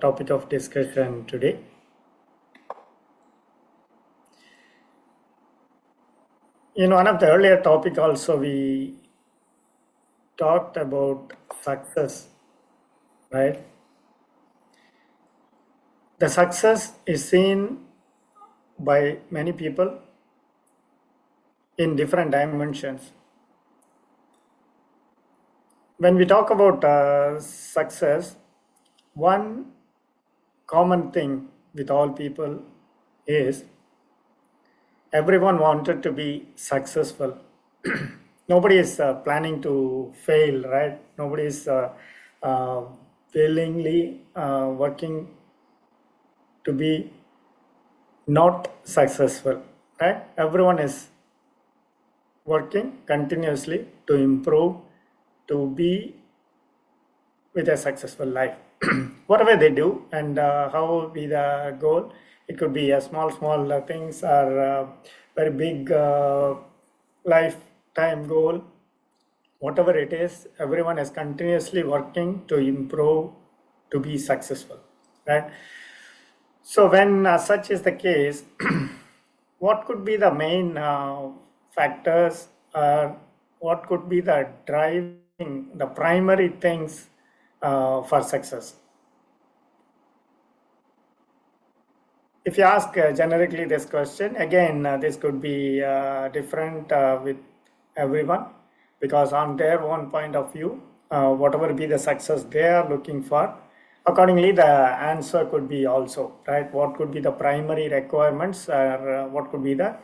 topic of discussion today. In one of the earlier topic also we talked about success, right? The success is seen by many people in different dimensions. When we talk about success, one common thing with all people is everyone wanted to be successful. Nobody is planning to fail, right? Nobody is uh, willingly working to be not successful, right? Everyone is working continuously to improve, to be with a successful life. Whatever they do and how be the goal, it could be a small things or very big lifetime goal. Whatever it is, everyone is continuously working to improve, to be successful, right? So when such is the case, what could be the main factors, or what could be the driving, the primary things for success? If you ask generically this question, again, this could be different with everyone, because on their own point of view, whatever be the success they are looking for, accordingly the answer could be also, right? What could be the primary requirements, or what could be the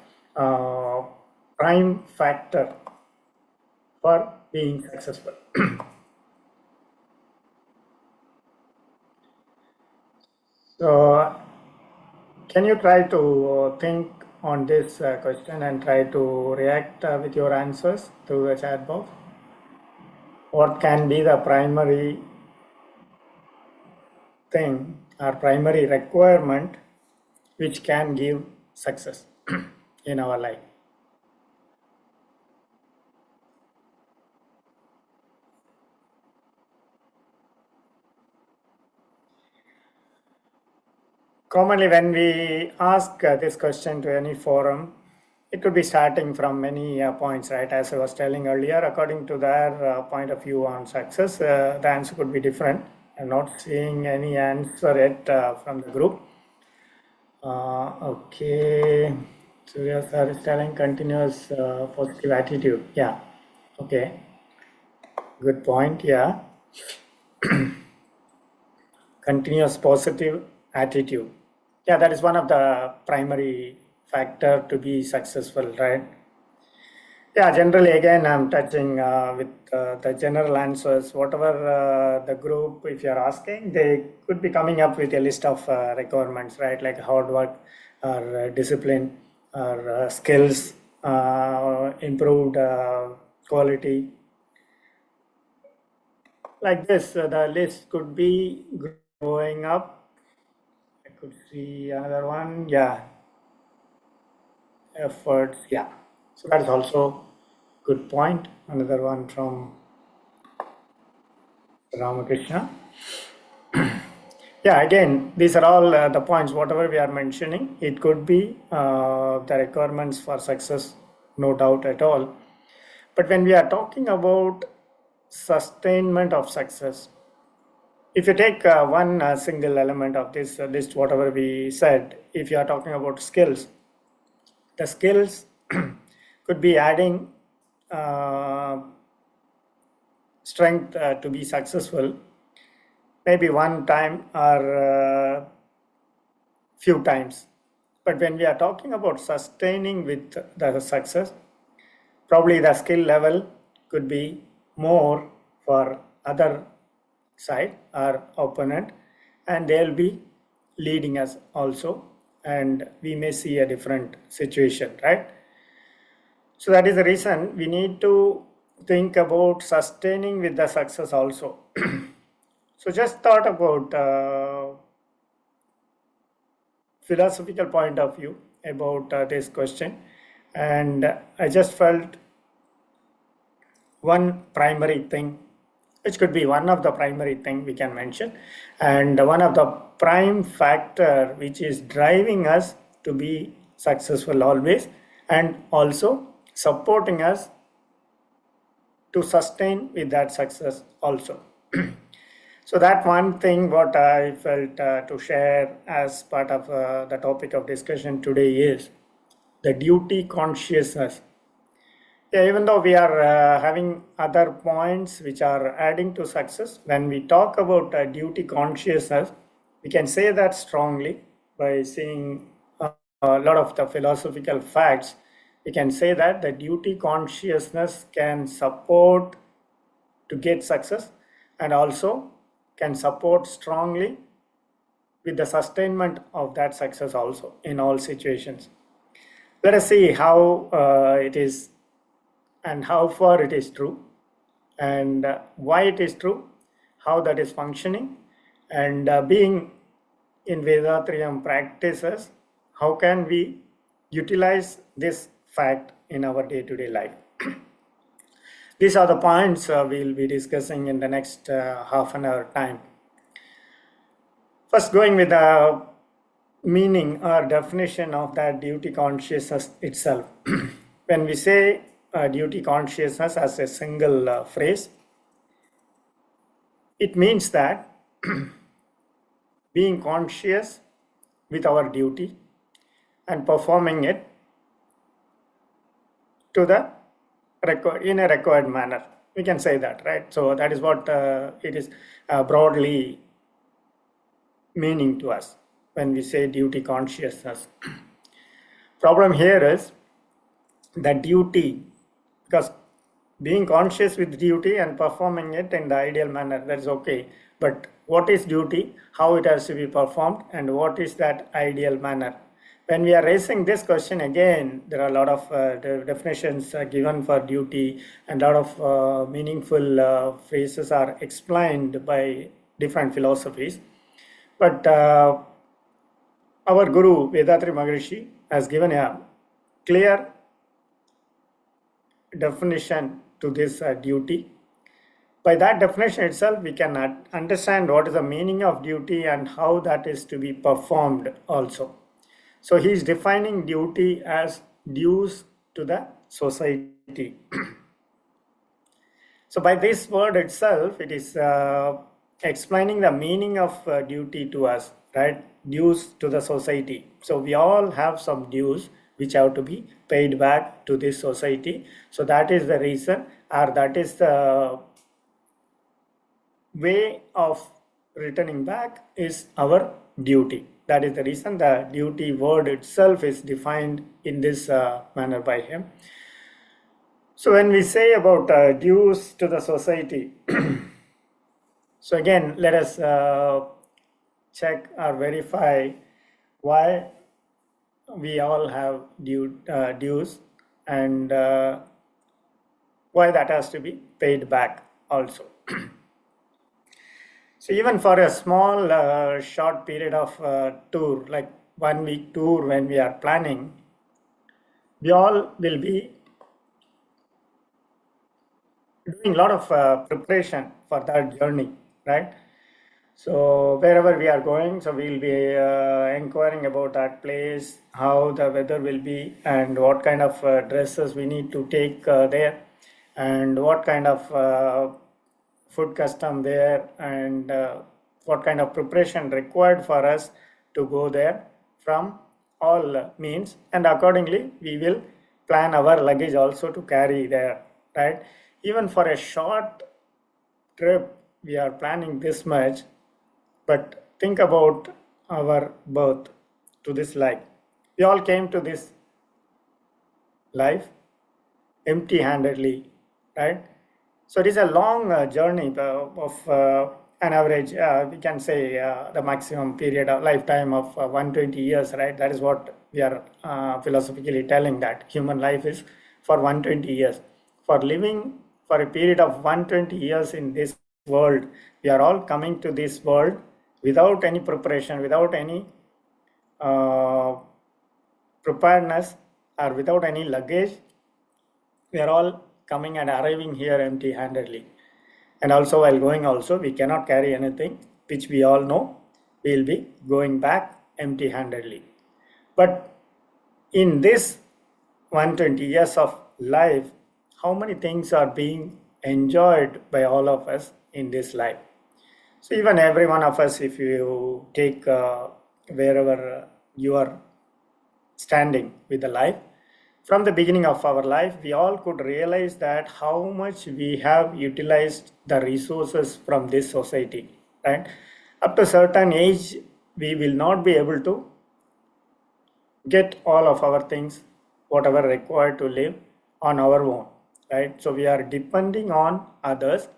prime factor for being successful? So can you try to think on this question and try to react with your answers through the chat box? What can be the primary thing or primary requirement which can give success in our life? Commonly, when we ask this question to any forum, it could be starting from many points, right? As I was telling earlier, according to their point of view on success, the answer could be different. I'm not seeing any answer yet from the group. Okay. Surya sir is telling continuous positive attitude. Yeah. Okay. Good point. Yeah. Continuous positive attitude. Yeah, that is one of the primary factor to be successful, right? Yeah, generally, again, I'm touching with the general answers. Whatever the group, if you're asking, they could be coming up with a list of requirements, right? Like hard work or discipline or skills, improved quality. Like this, the list could be going up. I could see another one. Yeah, efforts. Yeah, so that is also good point. Another one from Ramakrishna. Yeah, again, these are all the points, whatever we are mentioning. It could be the requirements for success, no doubt at all. But when we are talking about sustainment of success, if you take one single element of this list, whatever we said, if you are talking about skills, the skills could be adding strength to be successful, maybe one time or few times. But when we are talking about sustaining with the success, probably the skill level could be more for other side or opponent, and they'll be leading us also, and we may see a different situation, right? So that is the reason we need to think about sustaining with the success also. So just thought about philosophical point of view about this question, and I just felt one primary thing which could be one of the primary thing we can mention, and one of the prime factor which is driving us to be successful always, and also supporting us to sustain with that success also. So that one thing what I felt to share as part of the topic of discussion today is the duty consciousness. Yeah, even though we are having other points which are adding to success, when we talk about duty consciousness, we can say that strongly by seeing a lot of the philosophical facts. We can say that the duty consciousness can support to get success, and also can support strongly with the sustainment of that success also in all situations. Let us see how it is and how far it is true, and why it is true, how that is functioning, and being in Vedatrium practices, how can we utilize this fact in our day-to-day life. These are the points we'll be discussing in the next half an hour time. First, going with the meaning or definition of that duty consciousness itself. When we say duty consciousness as a single phrase, it means that being conscious with our duty and performing it to the in a required manner. We can say that, right? So that is what it is broadly meaning to us when we say duty consciousness. Problem here is that duty, because being conscious with duty and performing it in the ideal manner, that's okay. But what is duty, how it has to be performed, and what is that ideal manner? When we are raising this question again, there are a lot of definitions given for duty, and a lot of meaningful phrases are explained by different philosophies. But our Guru, Vedatri Maharishi, has given a clear definition to this duty. By that definition itself, we can understand what is the meaning of duty and how that is to be performed also. So he is defining duty as dues to the society. So by this word itself, it is explaining the meaning of duty to us, right? Dues to the society. So we all have some dues which have to be paid back to this society. So that is the reason, or that is the way of returning back is our duty. That is the reason the duty word itself is defined in this manner by him. So when we say about dues to the society, so again, let us check or verify why we all have dues, and why that has to be paid back also. So even for a small short period of tour, like 1 week tour when we are planning, we all will be doing a lot of preparation for that journey, right? So wherever we are going, so we'll be inquiring about that place, how the weather will be, and what kind of dresses we need to take there, and what kind of food custom there, and what kind of preparation required for us to go there from all means, and accordingly we will plan our luggage also to carry there, right? Even for a short trip, we are planning this much, but think about our birth to this life. We all came to this life empty-handedly, right? So it is a long journey of an average, we can say the maximum period of lifetime of 120 years, right? That is what we are philosophically telling, that human life is for 120 years. For living for a period of 120 years in this world, we are all coming to this world without any preparation, without any preparedness, or without any luggage. We are all coming and arriving here empty-handedly. And also while going also, we cannot carry anything, which we all know we will be going back empty-handedly. But in this 120 years of life, how many things are being enjoyed by all of us in this life? So even every one of us, if you take wherever you are standing with the life, from the beginning of our life, we all could realize that how much we have utilized the resources from this society, right? Up to a certain age, we will not be able to get all of our things, whatever required to live on our own, right? So we are depending on others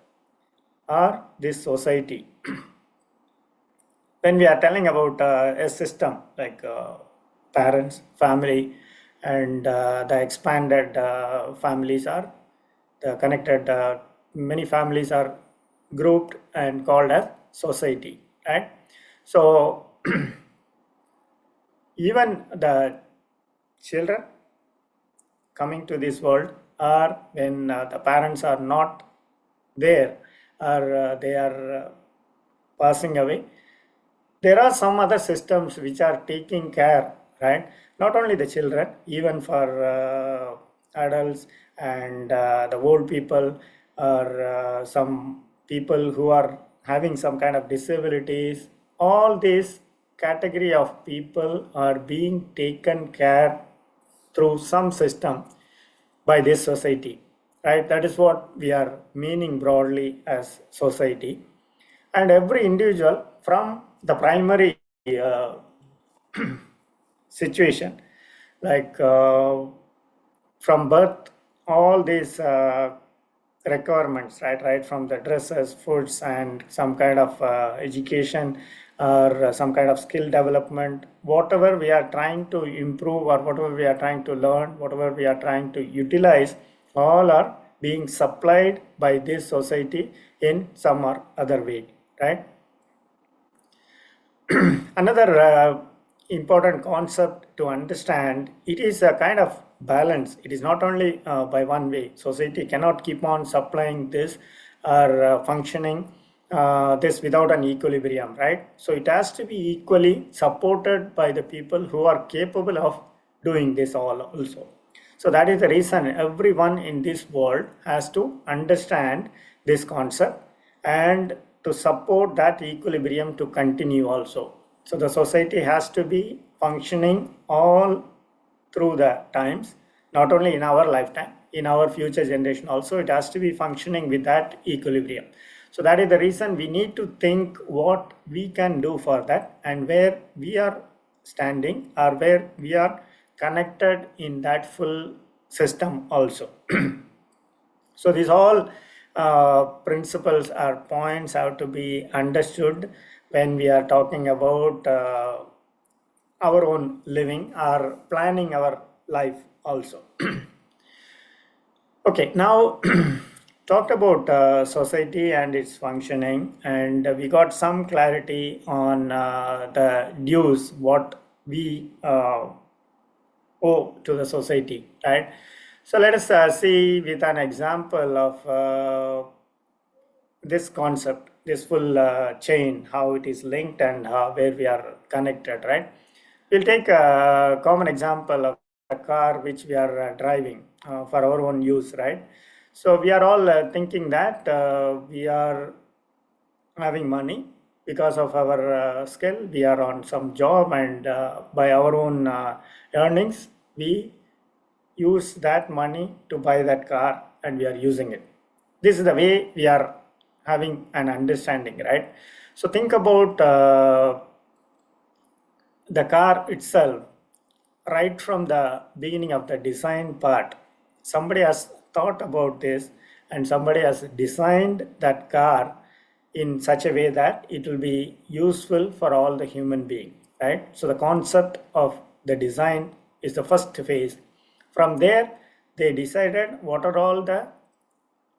or this society. When we are telling about a system like parents, family, and the expanded families are the connected, many families are grouped and called as society, right? So even the children coming to this world, or when the parents are not there, or they are passing away, there are some other systems which are taking care, right? Not only the children, even for adults and the old people, or some people who are having some kind of disabilities. All these category of people are being taken care through some system by this society, right? That is what we are meaning broadly as society. And every individual from the primary uh, situation, like from birth, all these requirements, right from the dresses, foods, and some kind of education, or some kind of skill development, whatever we are trying to improve, or whatever we are trying to learn, whatever we are trying to utilize, all are being supplied by this society in some or other way, right? Another important concept to understand, it is a kind of balance. It is not only by one way. Society cannot keep on supplying this or functioning this without an equilibrium, right? So it has to be equally supported by the people who are capable of doing this all also. So that is the reason everyone in this world has to understand this concept and to support that equilibrium to continue also. So the society has to be functioning all through the times, not only in our lifetime, in our future generation also, it has to be functioning with that equilibrium. So that is the reason we need to think what we can do for that, and where we are standing or where we are connected in that full system also. So these all principles or points have to be understood when we are talking about our own living or planning our life also. Okay, now talked about society and its functioning, and we got some clarity on the dues what we owe to the society, right? So let us see with an example of this concept, this full chain, how it is linked and where we are connected, right? We'll take a common example of a car which we are driving for our own use, right? So we are all thinking that we are having money because of our skill. We are on some job, and by our own earnings, we use that money to buy that car, and we are using it. This is the way we are having an understanding, right? So think about the car itself. Right from the beginning of the design part, somebody has thought about this, and somebody has designed that car in such a way that it will be useful for all the human being, right? So the concept of the design is the first phase. From there, they decided what are all the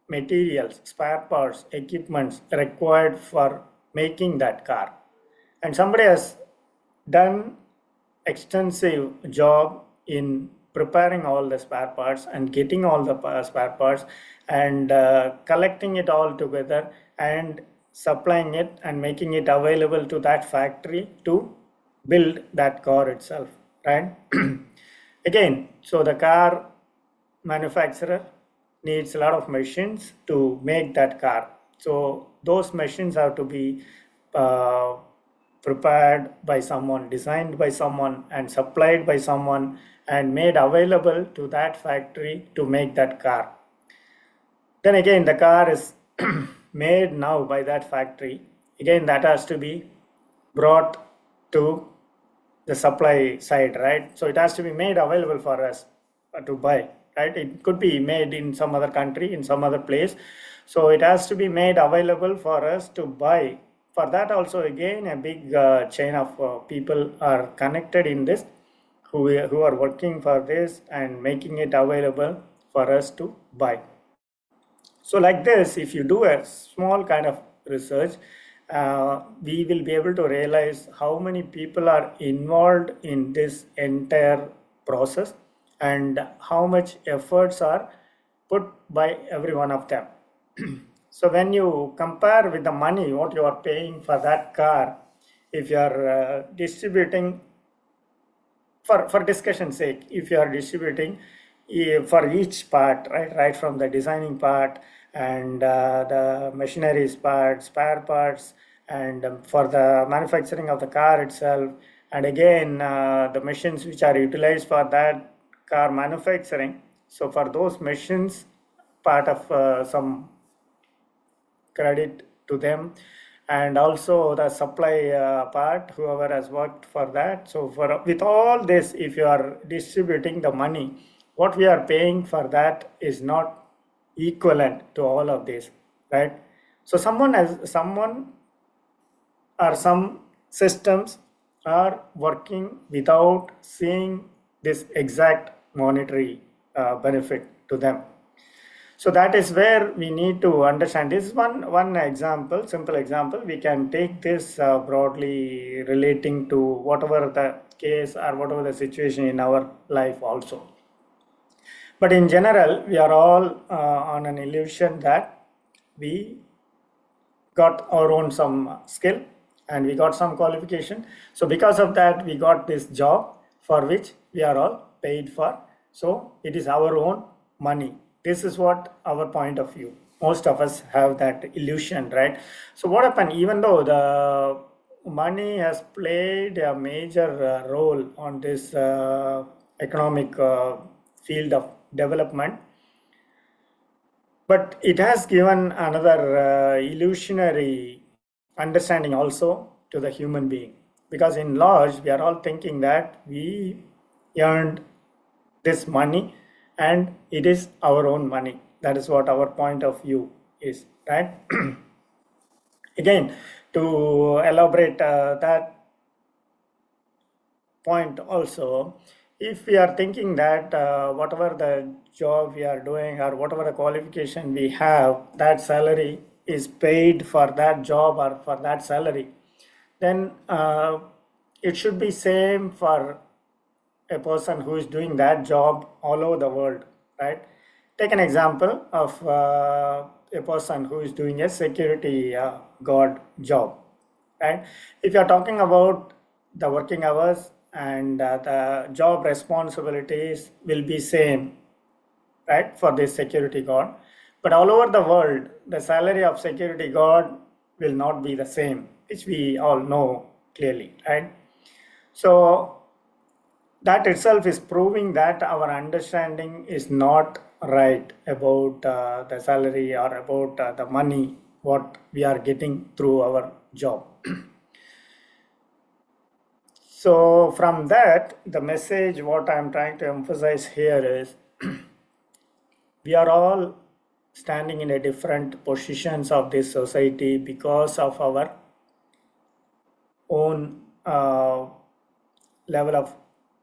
materials, spare parts, equipments required for making that car. And somebody has done extensive job in preparing all the spare parts and getting all the spare parts and collecting it all together and supplying it and making it available to that factory to build that car itself, right? Again, so the car manufacturer needs a lot of machines to make that car. So those machines have to be uh, prepared by someone, designed by someone, and supplied by someone, and made available to that factory to make that car. Then again, the car is made now by that factory. Again, that has to be brought to the supply side, right? So it has to be made available for us to buy, right? It could be made in some other country, in some other place. So it has to be made available for us to buy. For that also, again, a big chain of people are connected in this, who are working for this and making it available for us to buy. So like this, if you do a small kind of research, we will be able to realize how many people are involved in this entire process and how much efforts are put by every one of them. So when you compare with the money, what you are paying for that car, if you are distributing, for discussion sake, if you are distributing for each part, right from the designing part and the machineries part, spare parts, and for the manufacturing of the car itself, and again the machines which are utilized for that car manufacturing. So for those machines, part of some credit to them, and also the supply part, whoever has worked for that. So for with all this, if you are distributing the money, what we are paying for that is not equivalent to all of this, right? So someone or some systems are working without seeing this exact monetary benefit to them. So that is where we need to understand. This is one example, simple example. We can take this broadly relating to whatever the case or whatever the situation in our life also. But in general, we are all on an illusion that we got our own some skill and we got some qualification. So because of that, we got this job for which we are all paid for. So it is our own money. This is what our point of view. Most of us have that illusion, right? So what happened, even though the money has played a major role on this economic field of development, but it has given another illusionary understanding also to the human being, because in large we are all thinking that we earned this money and it is our own money. That is what our point of view is, right? Again, to elaborate that point also, if we are thinking that whatever the job we are doing or whatever the qualification we have, that salary is paid for that job or for that salary, then it should be same for a person who is doing that job all over the world, right? Take an example of a person who is doing a security guard job, right? If you are talking about the working hours and the job responsibilities will be same, right, for this security guard, but all over the world the salary of security guard will not be the same, which we all know clearly, right? So that itself is proving that our understanding is not right about the salary or about the money what we are getting through our job. So from that, the message what I'm trying to emphasize here is we are all standing in a different positions of this society because of our own level of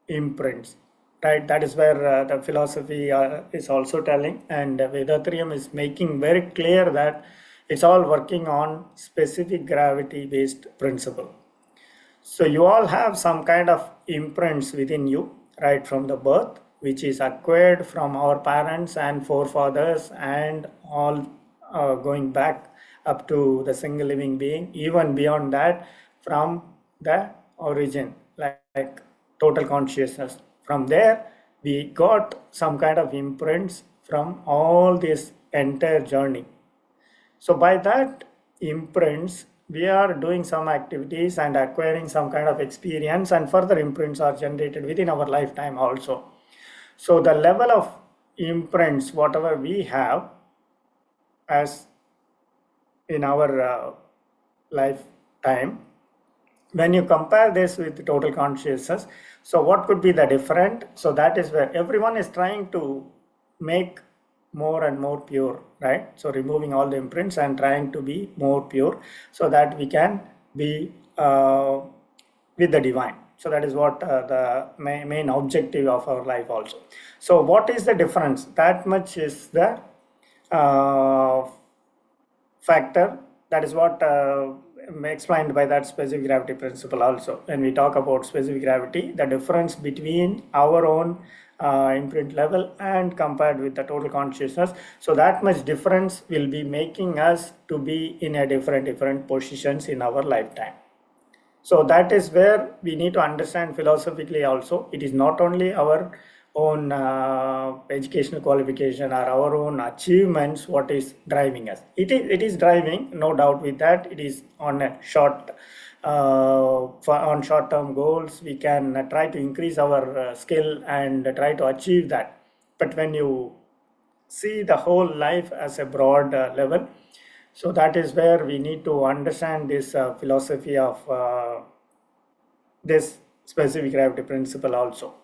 imprints, right? That is where the philosophy is also telling, and Vedatrium is making very clear that it's all working on specific gravity based principle. So you all have some kind of imprints within you right from the birth, which is acquired from our parents and forefathers and all, going back up to the single living being, even beyond that, from the origin, like total consciousness. From there, we got some kind of imprints from all this entire journey. So by that imprints, we are doing some activities and acquiring some kind of experience, and further imprints are generated within our lifetime also. So the level of imprints, whatever we have as in our lifetime, when you compare this with total consciousness, so what could be the different? So that is where everyone is trying to make more and more pure, right? So removing all the imprints and trying to be more pure so that we can be with the divine. So that is what the main objective of our life also. So what is the difference? That much is the factor. That is what explained by that specific gravity principle also. When we talk about specific gravity, the difference between our own imprint level and compared with the total consciousness, so that much difference will be making us to be in a different positions in our lifetime. So that is where we need to understand philosophically also. It is not only our own educational qualification or our own achievements what is driving us. It is driving, no doubt with that. It is on a on short-term goals. We can try to increase our skill and try to achieve that. But when you see the whole life as a broad level, so that is where we need to understand this philosophy of this specific gravity principle also.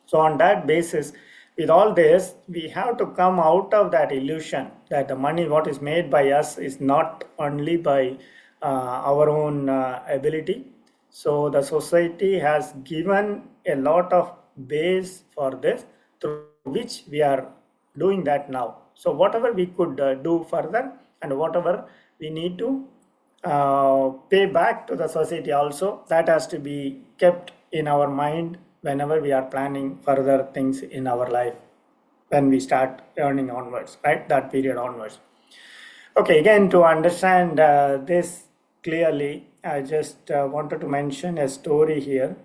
So on that basis, with all this, we have to come out of that illusion that the money what is made by us is not only by our own ability. So the society has given a lot of base for this, through which we are doing that now. So whatever we could do further, and whatever we need to pay back to the society also, that has to be kept in our mind whenever we are planning further things in our life, when we start earning onwards, right? That period onwards. Okay, again, to understand this clearly, I just wanted to mention a story here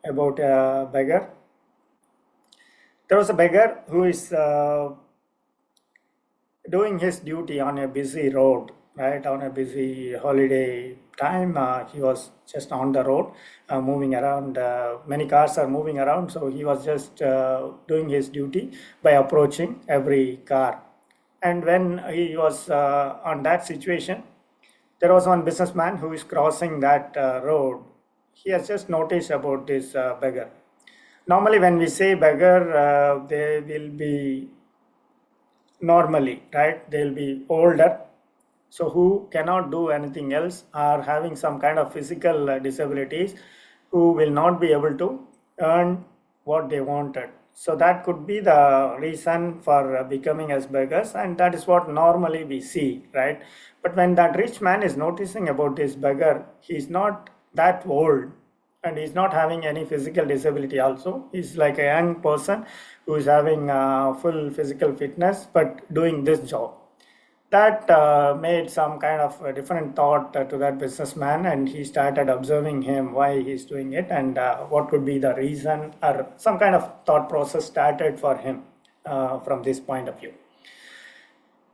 about a beggar. There was a beggar who is doing his duty on a busy road, right? On a busy holiday time, he was just on the road, moving around. Many cars are moving around, so he was just doing his duty by approaching every car. And when he was on that situation, there was one businessman who is crossing that road. He has just noticed about this beggar. Normally, when we say beggar, they will be normally, right? They'll be older, so who cannot do anything else, are having some kind of physical disabilities, who will not be able to earn what they wanted. So that could be the reason for becoming as beggars, and that is what normally we see, right? But when that rich man is noticing about this beggar, he is not that old, and he's not having any physical disability also. He's like a young person who is having full physical fitness but doing this job. That made some kind of a different thought to that businessman, and he started observing him, why he's doing it, and what could be the reason, or some kind of thought process started for him from this point of view.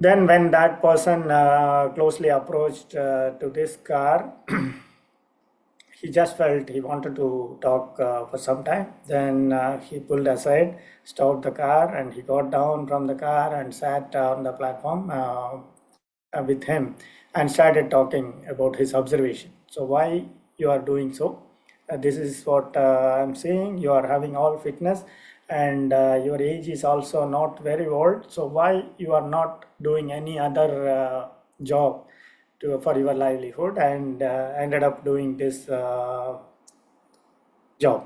Then when that person closely approached to this car, he just felt he wanted to talk for some time. Then he pulled aside, stopped the car, and he got down from the car and sat on the platform with him and started talking about his observation. So why you are doing so? This is what I'm saying. You are having all fitness, and your age is also not very old. So why you are not doing any other job for your livelihood, and ended up doing this job?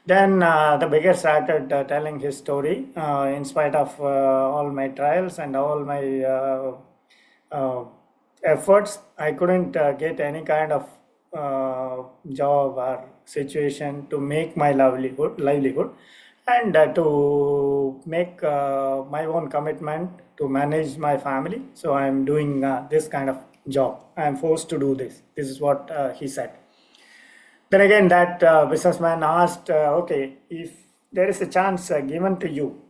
Then the beggar started telling his story. In spite of all my trials and all my efforts, I couldn't get any kind of job or situation to make my livelihood. and to make my own commitment to manage my family. So I'm doing this kind of job. I'm forced to do this. This is what he said. Then again, that businessman asked, okay, if there is a chance given to you,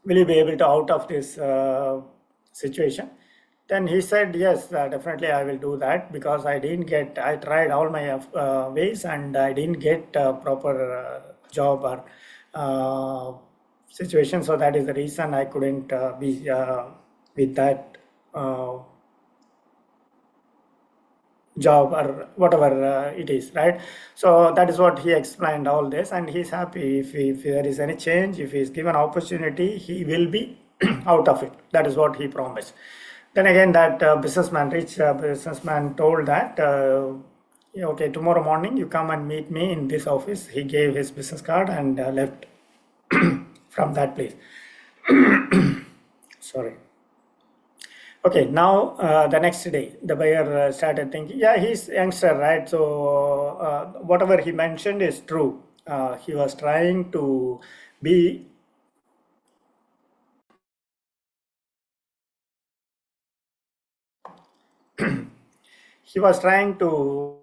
will you be able to out of this situation? Then he said, yes, definitely I will do that, because I tried all my ways, and I didn't get proper job or situation. So that is the reason I couldn't be with that job or whatever it is, right? So that is what he explained all this, and he's happy. If there is any change, if he's given opportunity, he will be out of it. That is what he promised. Then again, that rich businessman told that, yeah, okay, tomorrow morning you come and meet me in this office. He gave his business card and left from that place. Sorry. Okay, now the next day, the buyer started thinking, yeah, he's youngster, right? So whatever he mentioned is true. He was trying to be, he was trying to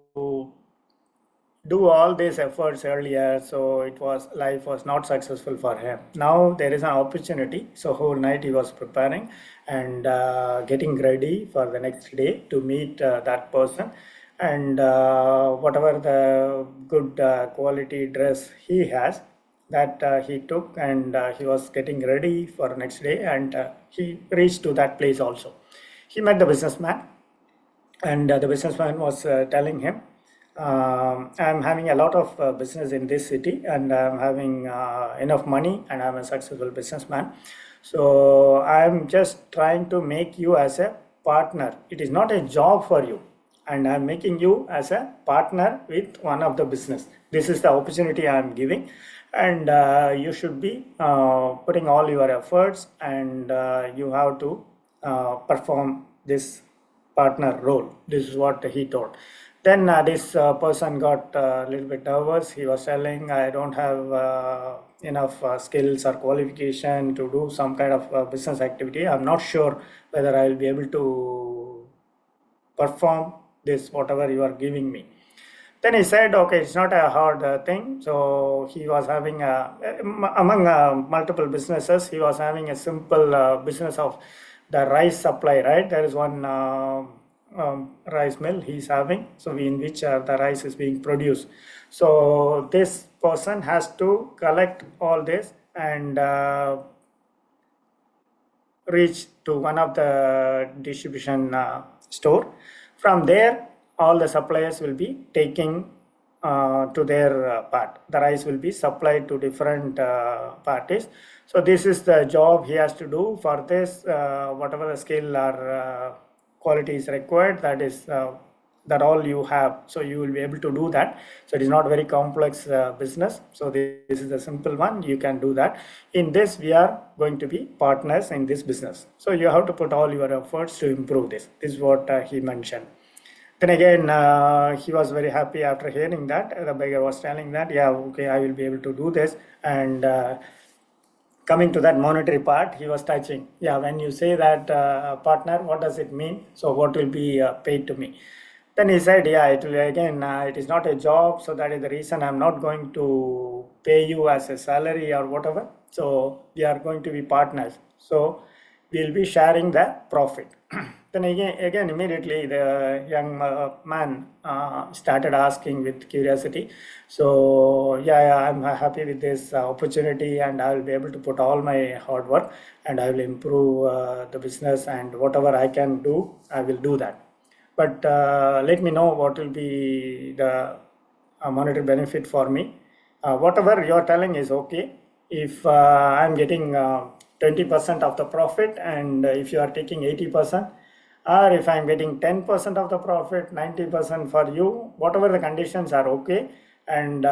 do all these efforts earlier, so life was not successful for him. Now there is an opportunity, so whole night he was preparing and getting ready for the next day to meet that person, and whatever the good quality dress he has, that he took, and he was getting ready for next day, and he reached to that place also. He met the businessman, and the businessman was telling him, I'm having a lot of business in this city, and I'm having enough money, and I'm a successful businessman. So I'm just trying to make you as a partner. It is not a job for you, and I'm making you as a partner with one of the business. This is the opportunity I'm giving, and you should be putting all your efforts, and you have to perform this partner role. This is what he told. Then this person got a little bit nervous. He was telling, I don't have enough skills or qualification to do some kind of business activity. I'm not sure whether I will be able to perform this, whatever you are giving me. Then he said, okay, it's not a hard thing. So he was having among multiple businesses, he was having a simple business of the rice supply, right? There is one rice mill he's having, so in which the rice is being produced. So this person has to collect all this and reach to one of the distribution store. From there, all the suppliers will be taking to their part. The rice will be supplied to different parties. So this is the job he has to do. For this, whatever the skill or quality is required, that is that all you have, so you will be able to do that. So it is not very complex business. So this is a simple one, you can do that. In this, we are going to be partners in this business, so you have to put all your efforts to improve this. This is what he mentioned. Then again, he was very happy after hearing that. The beggar was telling that, yeah, okay, I will be able to do this. And coming to that monetary part, he was touching, yeah, when you say that partner, what does it mean? So what will be paid to me? Then he said, yeah, it will again, it is not a job, so that is the reason I'm not going to pay you as a salary or whatever. So we are going to be partners. So we'll be sharing the profit. Then again, immediately the young man started asking with curiosity. So yeah, I'm happy with this opportunity, and I will be able to put all my hard work, and I will improve the business, and whatever I can do, I will do that. But let me know what will be the monetary benefit for me. Whatever you are telling is okay. If I'm getting 20% of the profit, and if you are taking 80%, or if I'm getting 10% of the profit, 90% for you, whatever the conditions are okay, and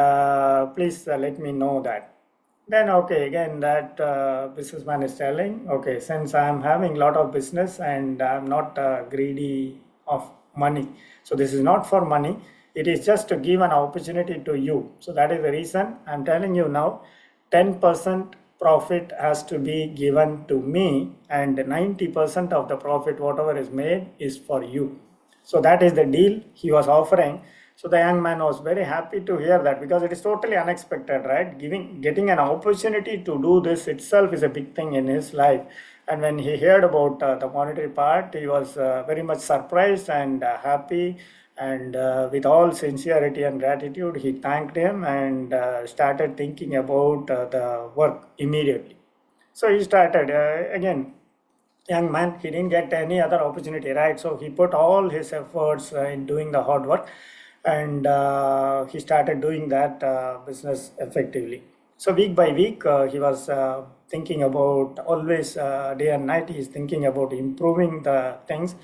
please let me know that. Then okay, again that businessman is telling, okay, since I'm having a lot of business and I'm not greedy of money, so this is not for money, it is just to give an opportunity to you. So that is the reason I'm telling you now, 10% profit has to be given to me, and 90% of the profit, whatever is made, is for you. So that is the deal he was offering. So the young man was very happy to hear that, because it is totally unexpected, right? Getting an opportunity to do this itself is a big thing in his life. And when he heard about the monetary part, he was very much surprised and happy. And with all sincerity and gratitude, he thanked him and started thinking about the work immediately. So he started again. Young man, he didn't get any other opportunity, right? So he put all his efforts in doing the hard work, and he started doing that business effectively. So week by week, he was thinking about, always day and night, he's thinking about improving the things,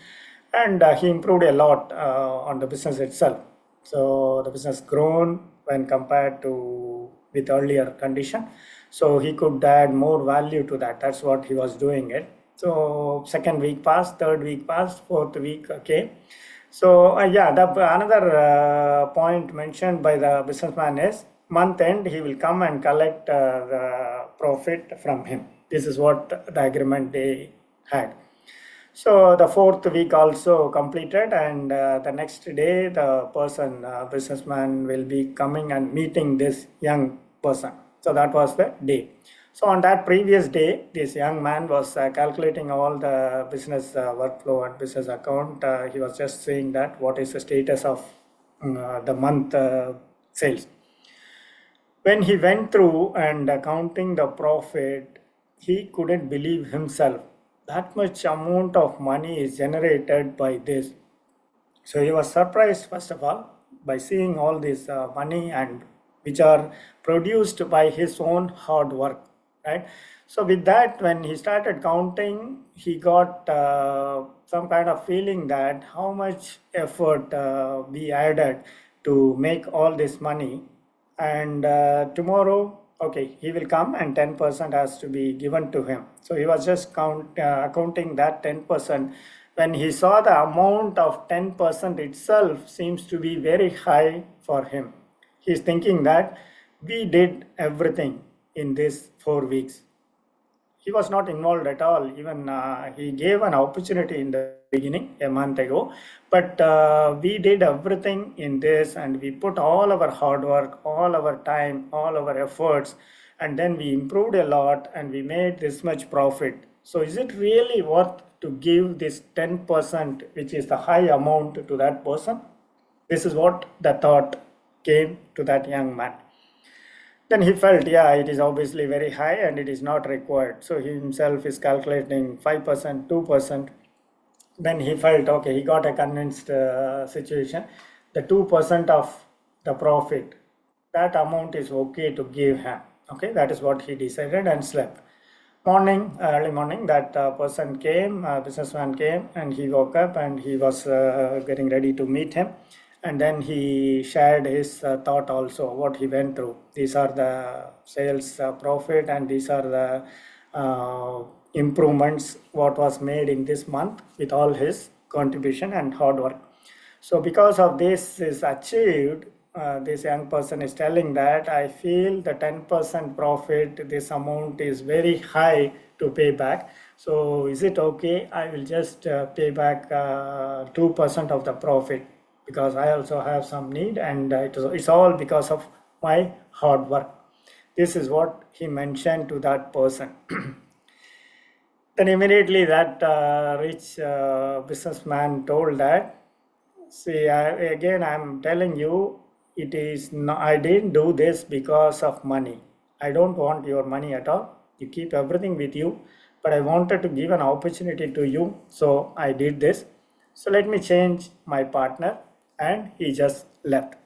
and he improved a lot on the business itself. So the business grown when compared to with earlier condition. So he could add more value to that. That's what he was doing it. So second week passed, third week passed, fourth week came. So yeah, another point mentioned by the businessman is, month end he will come and collect the profit from him. This is what the agreement they had. So the fourth week also completed, and the next day the businessman will be coming and meeting this young person. So that was the day. So on that previous day, this young man was calculating all the business workflow and business account. He was just saying that what is the status of the month sales. When he went through and counting the profit, he couldn't believe himself. That much amount of money is generated by this. So he was surprised, first of all, by seeing all this money, and which are produced by his own hard work, right? So with that, when he started counting, he got some kind of feeling that how much effort we added to make all this money. And tomorrow, okay, he will come and 10% has to be given to him. So he was just counting that 10%. When he saw the amount of 10% itself seems to be very high for him, he's thinking that we did everything in these 4 weeks. He was not involved at all. Even he gave an opportunity in the beginning a month ago, but we did everything in this, and we put all our hard work, all our time, all our efforts, and then we improved a lot and we made this much profit. So is it really worth to give this 10%, which is the high amount, to that person? This is what the thought came to that young man. Then he felt, yeah, it is obviously very high and it is not required. So he himself is calculating 5%, 2%. Then he felt, okay, he got a convinced situation. The 2% of the profit, that amount is okay to give him. Okay, that is what he decided and slept. Early morning, that businessman came, and he woke up and he was getting ready to meet him. And then he shared his thought also, what he went through. These are the sales profit, and these are the improvements what was made in this month with all his contribution and hard work. So because of this is achieved, this young person is telling that I feel the 10% profit, this amount is very high to pay back. So is it okay? I will just pay back 2% of the profit, because I also have some need, and it's all because of my hard work. This is what he mentioned to that person. Then immediately that rich businessman told that, see, again, I'm telling you, it is not, I didn't do this because of money. I don't want your money at all. You keep everything with you, but I wanted to give an opportunity to you, so I did this. So let me change my partner, and he just left.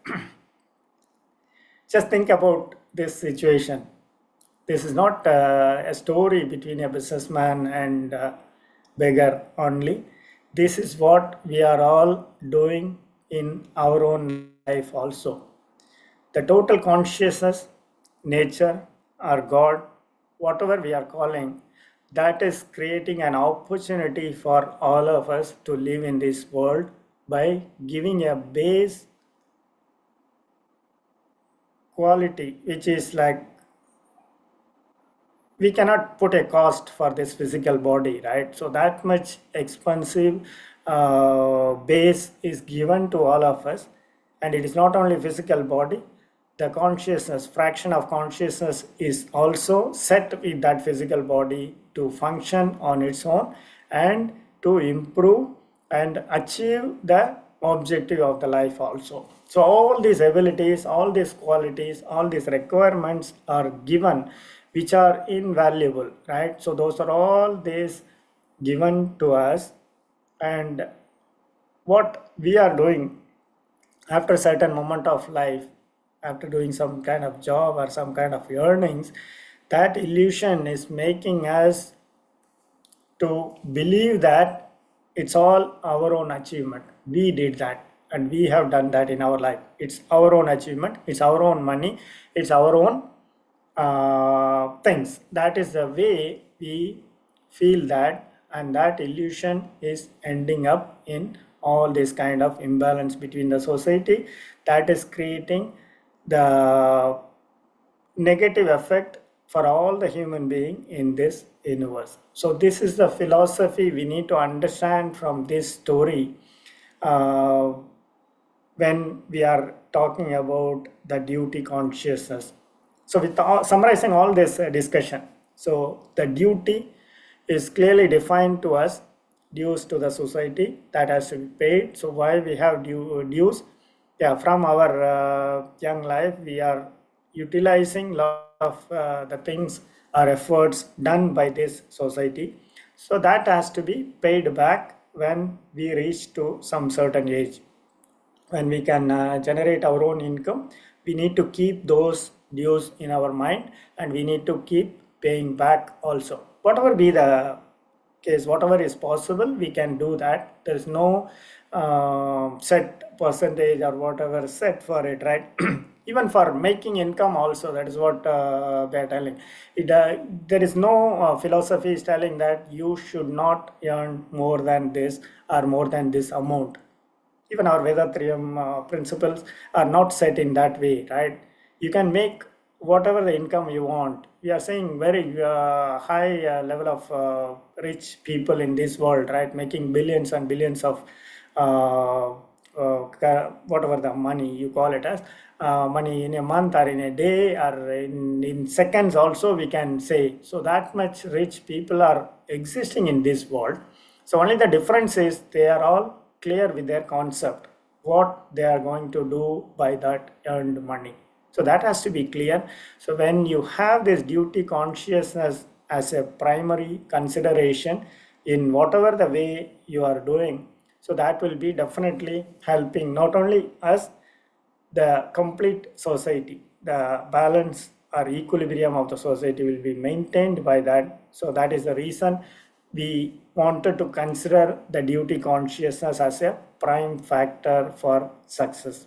Just think about this situation. This is not a story between a businessman and a beggar only. This is what we are all doing in our own life also. The total consciousness, nature, or God, whatever we are calling, that is creating an opportunity for all of us to live in this world by giving a base quality, which is like we cannot put a cost for this physical body, right? So that much expensive base is given to all of us, and it is not only physical body. The consciousness, fraction of consciousness, is also set with that physical body to function on its own and to improve and achieve the objective of the life also. So all these abilities, all these qualities, all these requirements are given, which are invaluable, right? So those are all these given to us. And what we are doing after a certain moment of life, after doing some kind of job or some kind of earnings, that illusion is making us to believe that it's all our own achievement. We did that and we have done that in our life. It's our own achievement, it's our own money, it's our own things. That is the way we feel that, and that illusion is ending up in all this kind of imbalance between the society, that is creating the negative effect for all the human being in this universe. So this is the philosophy we need to understand from this story uh, when we are talking about the duty consciousness. So with summarizing all this discussion, so the duty is clearly defined to us, dues to the society that has to be paid. So why we have dues? Yeah, from our young life we are utilizing lot of the things or efforts done by this society. So that has to be paid back when we reach to some certain age. When we can generate our own income, we need to keep those dues in our mind, and we need to keep paying back also. Whatever be the case, whatever is possible, we can do that. There is no set percentage or whatever set for it, right? Even for making income also, that is what they are telling. There is no philosophy is telling that you should not earn more than this or more than this amount. Even our Vedatriyam principles are not set in that way, right? You can make whatever the income you want. We are saying very high level of rich people in this world, right? Making billions and billions of whatever the money you call it as, money in a month or in a day or in seconds also, we can say. So that much rich people are existing in this world. So only the difference is they are all clear with their concept, what they are going to do by that earned money. So that has to be clear. So when you have this duty consciousness as a primary consideration in whatever the way you are doing, so that will be definitely helping not only us, the complete society. The balance or equilibrium of the society will be maintained by that. So that is the reason we wanted to consider the duty consciousness as a prime factor for success.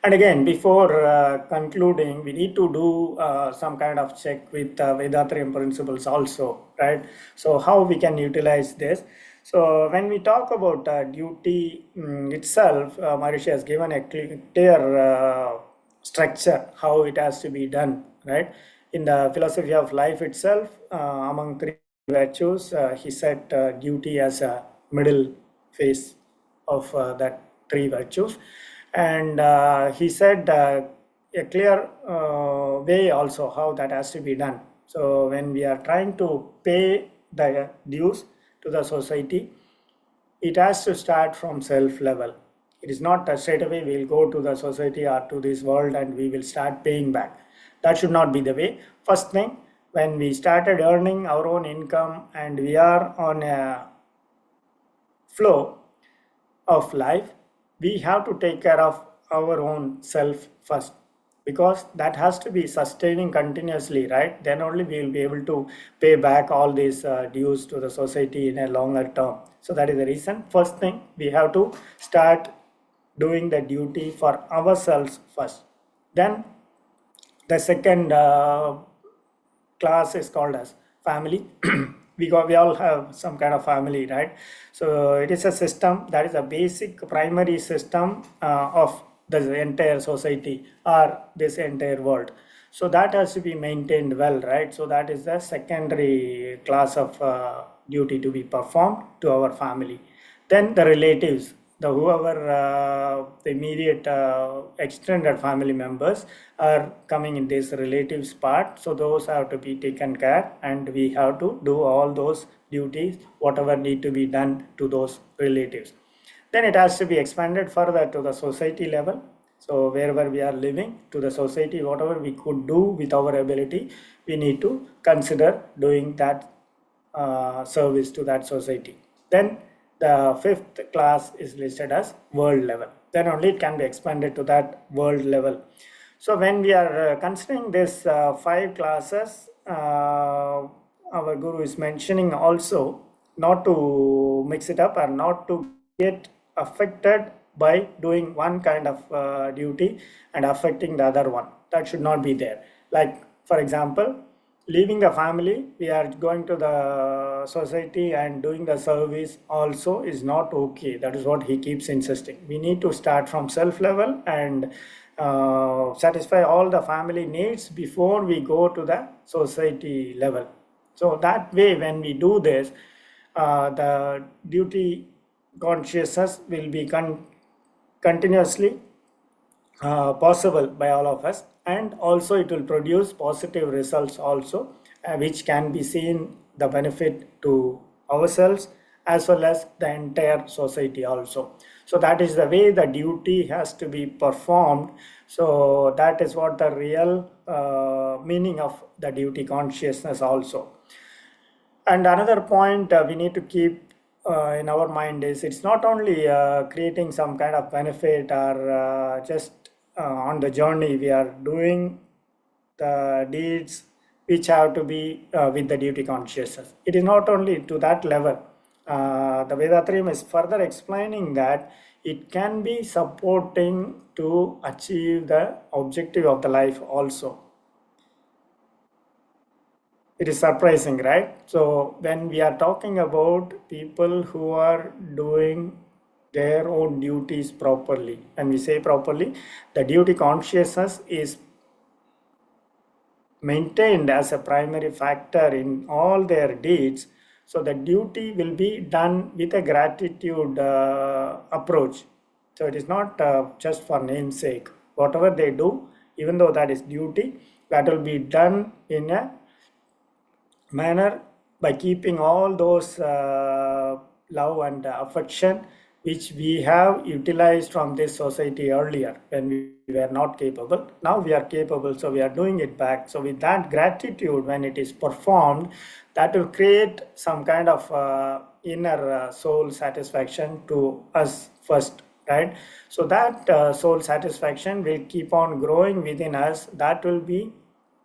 And again, before concluding, we need to do some kind of check with Vedatrium principles also, right? So how we can utilize this. So when we talk about duty itself, Maharishi has given a clear structure how it has to be done, right? In the philosophy of life itself, among three virtues, he set duty as a middle phase of that three virtues. And he said a clear way also how that has to be done. So when we are trying to pay the dues to the society, it has to start from self level. It is not that straight away we will go to the society or to this world and we will start paying back. That should not be the way. First thing, when we started earning our own income and we are on a flow of life, we have to take care of our own self first, because that has to be sustaining continuously, right? Then only we will be able to pay back all these dues to the society in a longer term. So that is the reason. First thing, we have to start doing the duty for ourselves first. Then the second class is called as family. We all have some kind of family, right? So it is a system that is a basic primary system of the entire society or this entire world. So that has to be maintained well, right? So that is the secondary class of duty to be performed to our family. Then the relatives, the whoever the immediate extended family members are coming in this relatives part. So those have to be taken care, and we have to do all those duties, whatever need to be done to those relatives. Then it has to be expanded further to the society level. So wherever we are living, to the society, whatever we could do with our ability, we need to consider doing that service to that society. Then the fifth class is listed as world level. Then only it can be expanded to that world level. So when we are considering this five classes, our guru is mentioning also not to mix it up or not to get affected by doing one kind of duty and affecting the other one. That should not be there. Like, for example, leaving the family, we are going to the society and doing the service also is not okay. That is what he keeps insisting. We need to start from self level and satisfy all the family needs before we go to the society level. So that way, when we do this, the duty consciousness will be continuously possible by all of us, and also it will produce positive results also, which can be seen the benefit to ourselves as well as the entire society also. So that is the way the duty has to be performed. So that is what the real meaning of the duty consciousness also. And another point we need to keep in our mind is it's not only creating some kind of benefit or just on the journey we are doing the deeds which have to be with the duty consciousness. It is not only to that level. The Vedatrium is further explaining that it can be supporting to achieve the objective of the life also. It is surprising, right? So when we are talking about people who are doing their own duties properly, and we say properly, the duty consciousness is maintained as a primary factor in all their deeds. So the duty will be done with a gratitude approach. So it is not just for namesake. Whatever they do, even though that is duty, that will be done in a manner by keeping all those love and affection which we have utilized from this society earlier when we were not capable. Now we are capable, so we are doing it back. So with that gratitude, when it is performed, that will create some kind of inner soul satisfaction to us first, right? So that soul satisfaction will keep on growing within us. That will be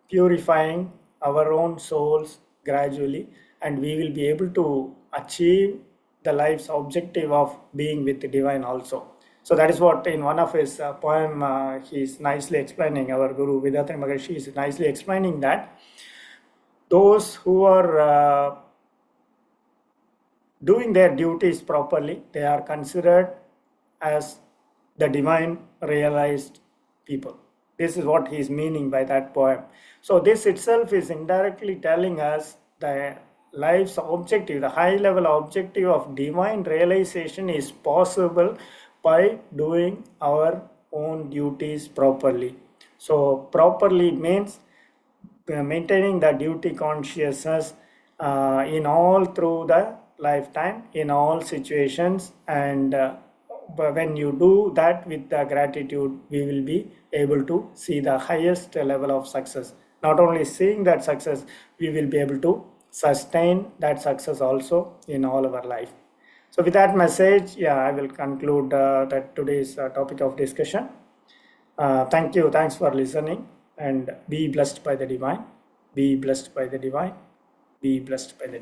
purifying our own souls gradually, and we will be able to achieve the life's objective of being with the divine also. So that is what in one of his poem he is nicely explaining. Our Guru Vedatri Maharshi is nicely explaining that those who are doing their duties properly, they are considered as the divine realized people. This is what he is meaning by that poem. So this itself is indirectly telling us the life's objective, the high level objective of divine realization is possible by doing our own duties properly. So properly means maintaining the duty consciousness in all through the lifetime, in all situations, and when you do that with the gratitude, we will be able to see the highest level of success. Not only seeing that success, we will be able to sustain that success also in all our life. So with that message, yeah, I will conclude that today's topic of discussion. Thank you. Thanks for listening, and be blessed by the divine. Be blessed by the divine. Be blessed by the divine.